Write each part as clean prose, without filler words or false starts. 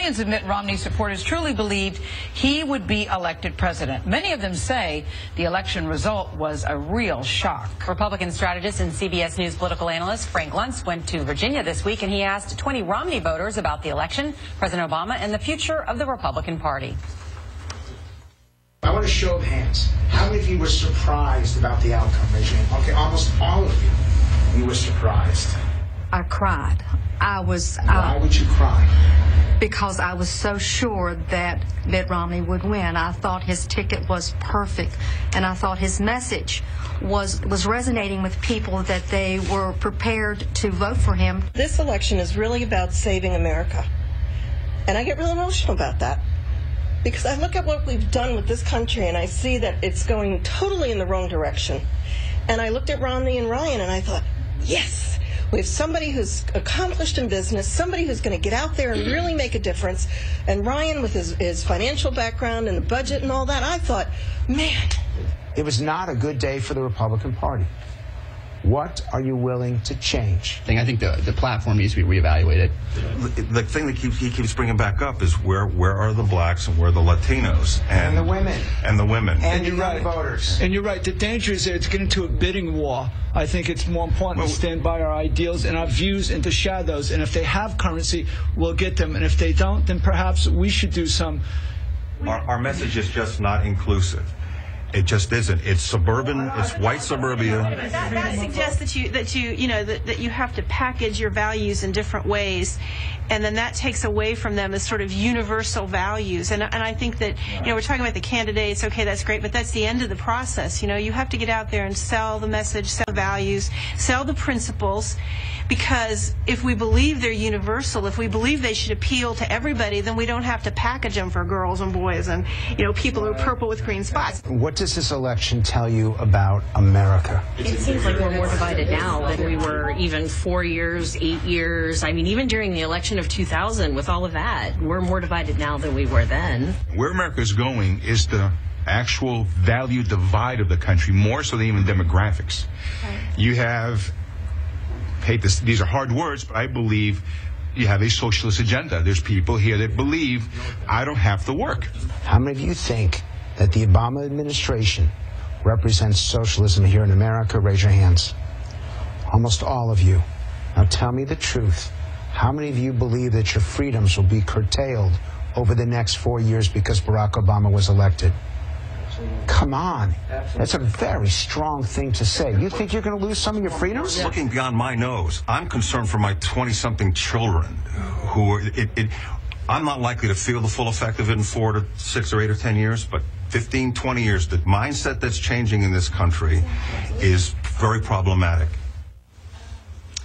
Millions of Mitt Romney supporters truly believed he would be elected president. Many of them say the election result was a real shock. Republican strategist and CBS News political analyst Frank Luntz went to Virginia this week, and he asked 20 Romney voters about the election, President Obama, and the future of the Republican Party. I want a show of hands. How many of you were surprised about the outcome? Raise your hand. Okay, almost all of you were surprised. I cried. Why would you cry? Because I was so sure that Mitt Romney would win. I thought his ticket was perfect, and I thought his message was resonating with people, that they were prepared to vote for him. This election is really about saving America, and I get really emotional about that, because I look at what we've done with this country and I see that it's going totally in the wrong direction. And I looked at Romney and Ryan and I thought, yes, we have somebody who's accomplished in business, somebody who's going to get out there and really make a difference. And Ryan, with his financial background and the budget and all that, I thought, man. It was not a good day for the Republican Party. What are you willing to change? I think the platform needs to be reevaluated. The thing that he keeps bringing back up is where are the blacks and where are the Latinos and the women and the women and the young voters. And you're right. The danger is that it's getting to a bidding war. I think it's more important to stand by our ideals and our views and to share those. And if they have currency, we'll get them. And if they don't, then perhaps we should do some. Our message is just not inclusive. It just isn't. It's suburban. It's white suburbia. That suggests that you have to package your values in different ways, and then that takes away from them as sort of universal values. And I think that we're talking about the candidates. Okay, that's great, but that's the end of the process. You have to get out there and sell the message, sell the values, sell the principles. Because if we believe they're universal, if we believe they should appeal to everybody, then we don't have to package them for girls and boys and people who are purple with green spots. What does this election tell you about America? It seems like we're more divided now than we were even 4 years, 8 years. I mean, even during the election of 2000, with all of that, we're more divided now than we were then. Where America is going is the actual value divide of the country, more so than even demographics. Right. You have, these are hard words, but I believe you have a socialist agenda. There's people here that believe I don't have to work. How many of you think that the Obama administration represents socialism here in America? Raise your hands. Almost all of you. Now tell me the truth. How many of you believe that your freedoms will be curtailed over the next 4 years because Barack Obama was elected? Come on. That's a very strong thing to say. You think you're going to lose some of your freedoms? Looking beyond my nose, I'm concerned for my 20-something children who are, I'm not likely to feel the full effect of it in 4 to 6 or 8 or 10 years, but 15, 20 years, the mindset that's changing in this country is very problematic.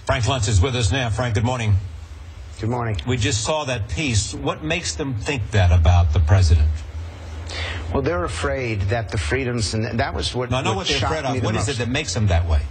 Frank Luntz is with us now. Frank, good morning. Good morning. We just saw that piece. What makes them think that about the president? Well, they're afraid that the freedoms, and that was what. No, I know what they're afraid of. What is it that makes them that way?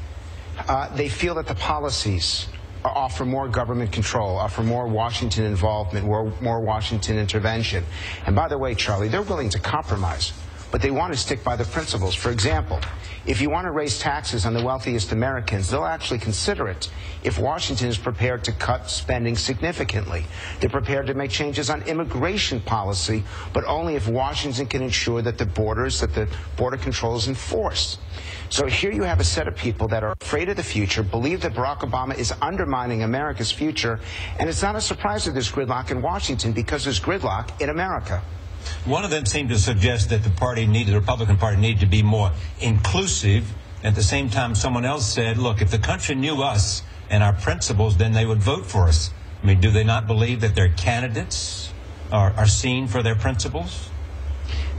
They feel that the policies offer more government control, offer more Washington involvement, more Washington intervention. And by the way, Charlie, they're willing to compromise, but they want to stick by the principles. For example, if you want to raise taxes on the wealthiest Americans, they'll actually consider it if Washington is prepared to cut spending significantly. They're prepared to make changes on immigration policy, but only if Washington can ensure that the border control is enforced. So here you have a set of people that are afraid of the future, believe that Barack Obama is undermining America's future, and it's not a surprise that there's gridlock in Washington because there's gridlock in America. One of them seemed to suggest that the Republican Party needed to be more inclusive. At the same time, someone else said, look, if the country knew us and our principles, then they would vote for us. I mean, do they not believe that their candidates are seen for their principles?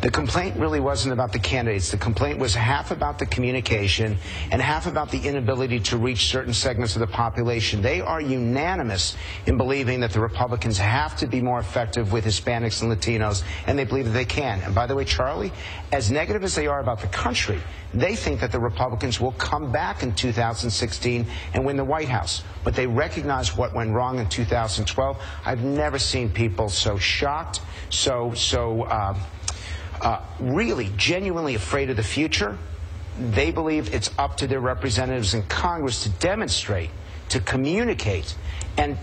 The complaint really wasn't about the candidates. The complaint was half about the communication and half about the inability to reach certain segments of the population. They are unanimous in believing that the Republicans have to be more effective with Hispanics and Latinos, and they believe that they can. And by the way, Charlie, as negative as they are about the country, they think that the Republicans will come back in 2016 and win the White House. But they recognize what went wrong in 2012. I've never seen people so shocked, really genuinely afraid of the future. They believe it's up to their representatives in Congress to demonstrate to communicate and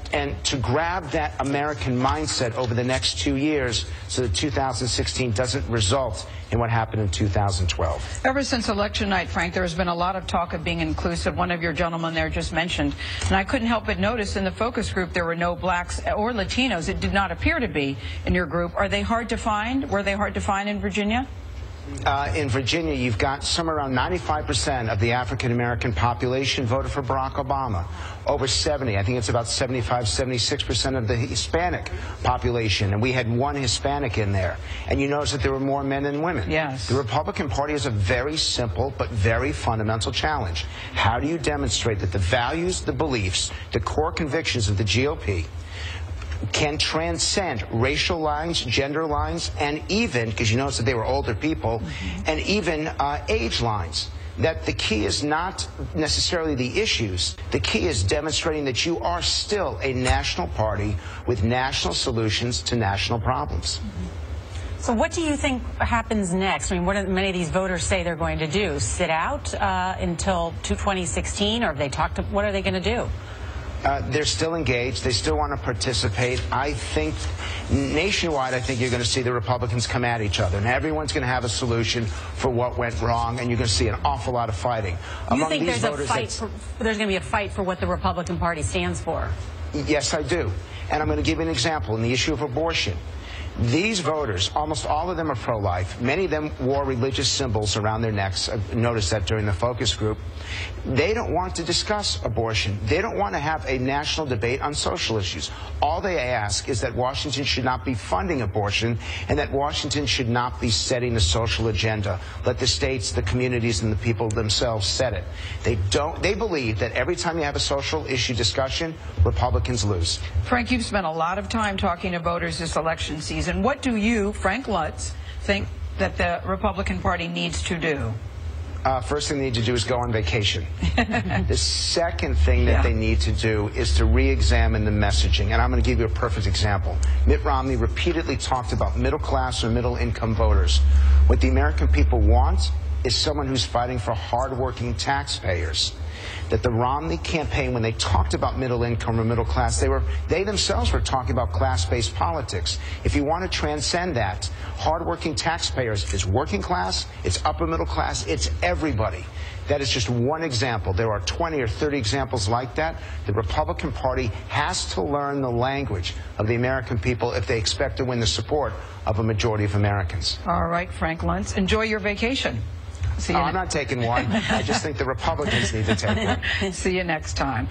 to grab that American mindset over the next 2 years so that 2016 doesn't result in what happened in 2012. Ever since election night, Frank, there has been a lot of talk of being inclusive. One of your gentlemen there just mentioned. And I couldn't help but notice in the focus group there were no blacks or Latinos. It did not appear to be in your group. Are they hard to find? Were they hard to find in Virginia? In Virginia, you've got somewhere around 95% of the African-American population voted for Barack Obama. Over 70, I think it's about 75, 76% of the Hispanic population. And we had one Hispanic in there. And you notice that there were more men than women. Yes. The Republican Party has a very simple but very fundamental challenge. How do you demonstrate that the values, the beliefs, the core convictions of the GOP can transcend racial lines, gender lines, and even, because you notice that they were older people, and even age lines. That the key is not necessarily the issues. The key is demonstrating that you are still a national party with national solutions to national problems. So what do you think happens next? I mean, what do many of these voters say they're going to do? Sit out until 2016, or have they talked to, what are they going to do? They're still engaged. They still want to participate. I think nationwide, I think you're going to see the Republicans come at each other, and everyone's going to have a solution for what went wrong, and you're going to see an awful lot of fighting. You think there's there's going to be a fight for what the Republican Party stands for? Yes, I do. And I'm going to give you an example in the issue of abortion. These voters, almost all of them are pro-life. Many of them wore religious symbols around their necks. I noticed that during the focus group. They don't want to discuss abortion. They don't want to have a national debate on social issues. All they ask is that Washington should not be funding abortion and that Washington should not be setting the social agenda. Let the states, the communities, and the people themselves set it. They believe that every time you have a social issue discussion, Republicans lose. Frank, you've spent a lot of time talking to voters this election season. What do you, Frank Luntz, think that the Republican Party needs to do? First thing they need to do is go on vacation. The second thing that they need to do is to re-examine the messaging. And I'm going to give you a perfect example. Mitt Romney repeatedly talked about middle-class or middle-income voters. What the American people want is someone who's fighting for hard-working taxpayers. That the Romney campaign, when they talked about middle income or middle class, they themselves were talking about class-based politics. If you want to transcend that, hardworking taxpayers is working class, it's upper middle class, it's everybody. That is just one example. There are 20 or 30 examples like that. The Republican Party has to learn the language of the American people if they expect to win the support of a majority of Americans. All right, Frank Luntz, enjoy your vacation. I'm not taking one. I just think the Republicans need to take one. See you next time.